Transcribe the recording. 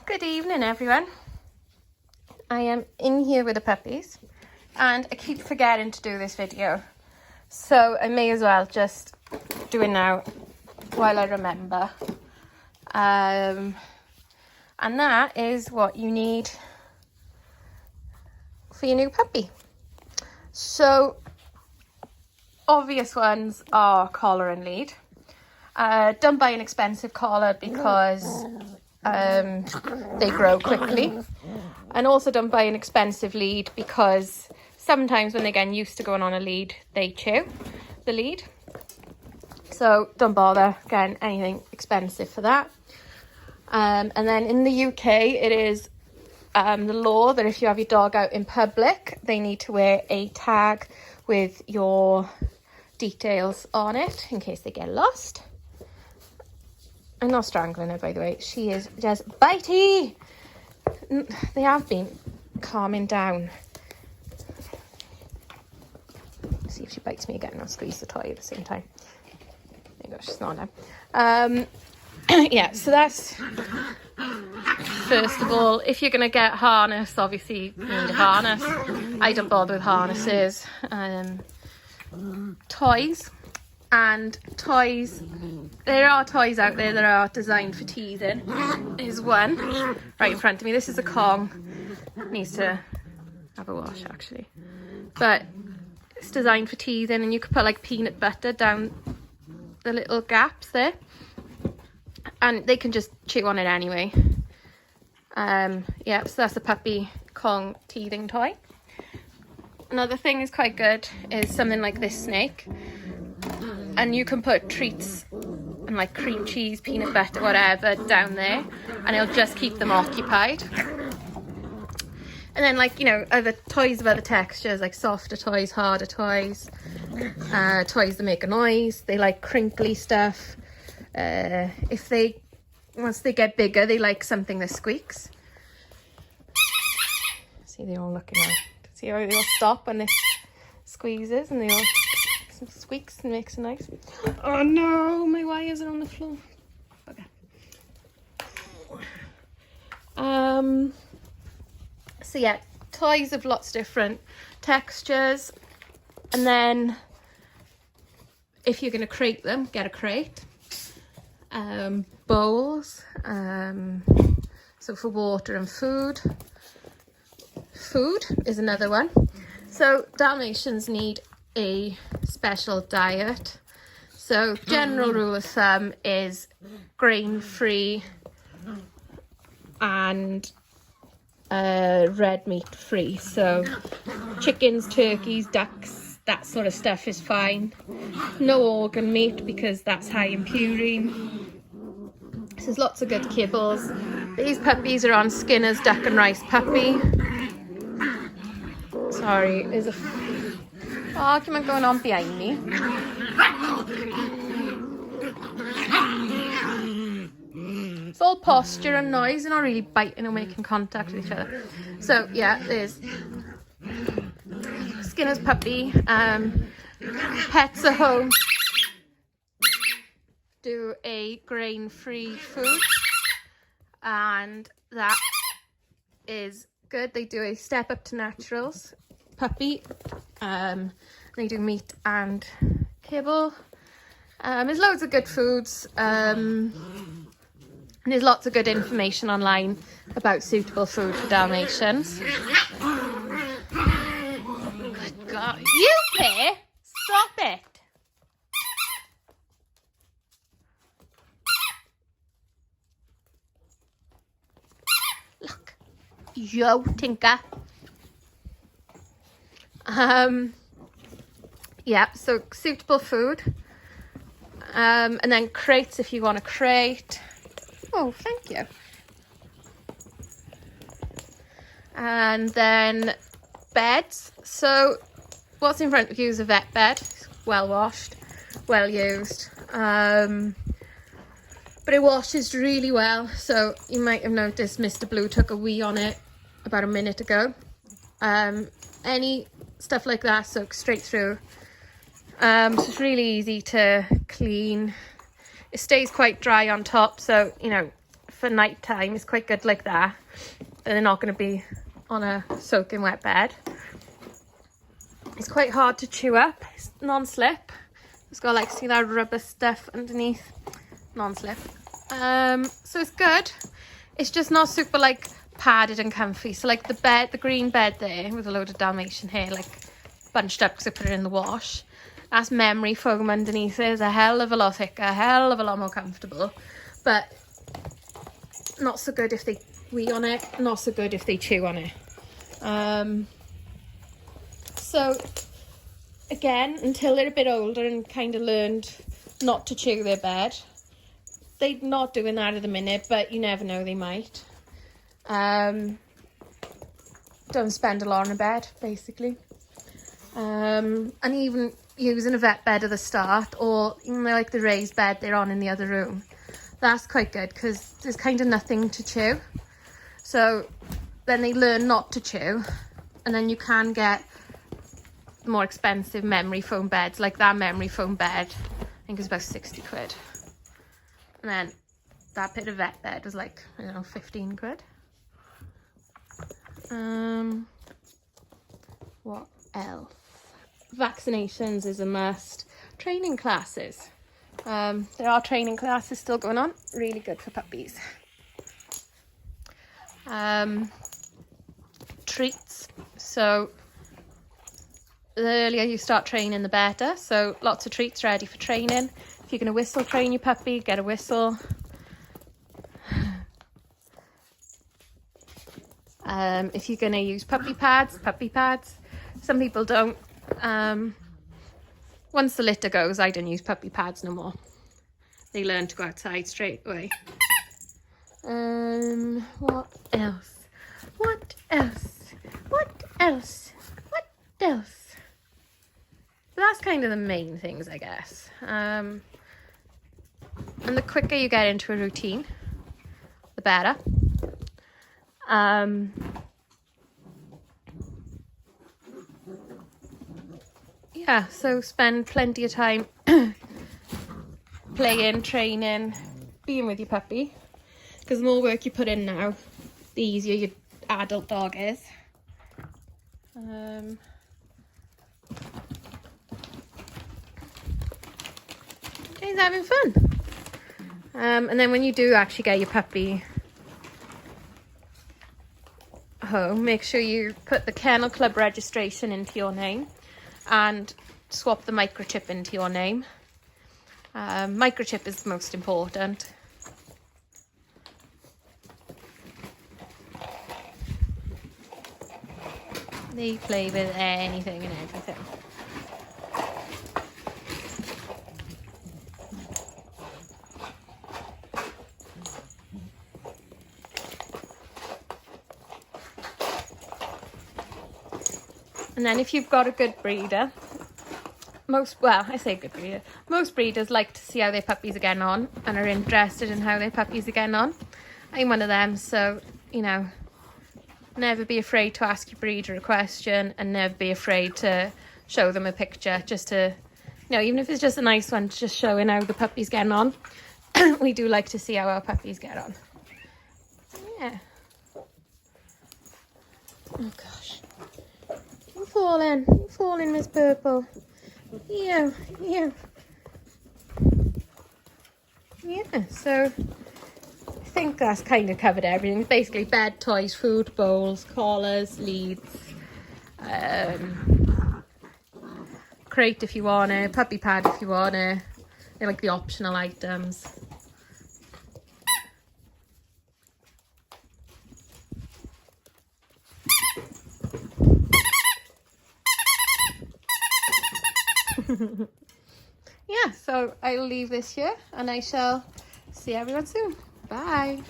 Good evening, everyone. I am in here with the puppies and I keep forgetting to do this video, so I may as well just do it now while I remember. And that is what you need for your new puppy. So obvious ones are collar and lead. Don't buy an expensive collar because they grow quickly, and also don't buy an expensive lead because sometimes when they get used to going on a lead, they chew the lead. So don't bother getting anything expensive for that. And then in the UK, it is the law that if you have your dog out in public, they need to wear a tag with your details on it in case they get lost. I'm not strangling her, by the way. She is just bitey. They have been calming down. See if she bites me again. I'll squeeze the toy at the same time. There you go. She's not now. Yeah, so that's... First of all, if you're going to get harness, obviously you need a harness. I don't bother with harnesses. Toys. And toys, there are toys out there that are designed for teething. There's one right in front of me. This is a Kong. Needs to have a wash, actually. But it's designed for teething, and you could put like peanut butter down the little gaps there. And they can just chew on it anyway. Yeah, so that's a puppy Kong teething toy. Another thing is quite good is something like this snake. And you can put treats and like cream cheese, peanut butter, whatever down there, and it'll just keep them occupied. And then, like, you know, other toys of other textures, like softer toys, harder toys, toys that make a noise. They like crinkly stuff. Once they get bigger, they like something that squeaks. See, they're all looking at. See how they all stop when this squeezes, and they all squeaks and makes a noise. Oh no, my wires are on the floor. Okay. So yeah, toys of lots of different textures, and then if you're going to crate them, get a crate. Bowls, so for water and food. Food is another one. So Dalmatians need a special diet. So general rule of thumb is grain-free and red meat free. So chickens, turkeys, ducks, that sort of stuff is fine. No organ meat because that's high in purine. So there's lots of good kibbles. These puppies are on Skinner's Duck and Rice Puppy. Sorry, there's a argument going on behind me. It's all posture and noise. They're not really biting or making contact with each other. So yeah, there's Skinner's puppy. Pets at home do a grain-free food, and that is good. They do a step up to naturals puppy. They do meat and kibble. There's loads of good foods. And there's lots of good information online about suitable food for Dalmatians. Good God. You pair! Stop it! Look. Yo, Tinker. Yeah, so suitable food. And then crates if you want a crate. Oh, thank you. And then beds. So what's in front of you is a vet bed. It's well washed, well used. But it washes really well. So you might have noticed Mr. Blue took a wee on it about a minute ago. Any stuff like that soaks straight through. So it's really easy to clean. It stays quite dry on top, so, you know, for night time is quite good like that. But they're not going to be on a soaking wet bed. It's quite hard to chew up. It's non-slip. It's got like, see that rubber stuff underneath? Non-slip. So it's good. It's just not super like padded and comfy. So like the bed, the green bed there with a load of Dalmatian hair like bunched up because I put it in the wash. That's memory foam underneath it. It's a hell of a lot thicker, a hell of a lot more comfortable. But not so good if they wee on it, not so good if they chew on it. So again, until they're a bit older and kind of learned not to chew their bed, they're not doing that at the minute, but you never know, they might. Don't spend a lot on a bed, basically. And even using a vet bed at the start, or even like the raised bed they're on in the other room, that's quite good because there's kind of nothing to chew. So then they learn not to chew, and then you can get more expensive memory foam beds, like that memory foam bed. I think it's about 60 quid. And then that bit of vet bed was like, I don't know, 15 quid. What else? Vaccinations is a must. Training classes. There are training classes still going on. Really good for puppies. Treats. So the earlier you start training, the better. So lots of treats ready for training. If you're going to whistle train your puppy, get a whistle. If you're going to use puppy pads. Some people don't. Once the litter goes, I don't use puppy pads no more. They learn to go outside straight away. What else? What else? What else? What else? So that's kind of the main things, I guess. And the quicker you get into a routine, the better. Yeah, so spend plenty of time playing, training, being with your puppy. Because the more work you put in now, the easier your adult dog is. He's having fun. And then when you do actually get your puppy home, make sure you put the Kennel Club registration into your name and swap the microchip into your name. Microchip is the most important. They play with anything and everything. And then if you've got a good breeder, most breeders like to see how their puppies are getting on and are interested in how their puppies are getting on. I'm one of them, so, you know, never be afraid to ask your breeder a question and never be afraid to show them a picture, just to, you know, even if it's just a nice one, just showing how the puppy's getting on. We do like to see how our puppies get on. Yeah. Oh gosh. You're falling, Miss Purple. Yeah. Yeah, so I think that's kind of covered everything. Basically bed, toys, food, bowls, collars, leads, crate if you want it, puppy pad if you want it. They're like the optional items. Yeah, so I'll leave this here and I shall see everyone soon. Bye.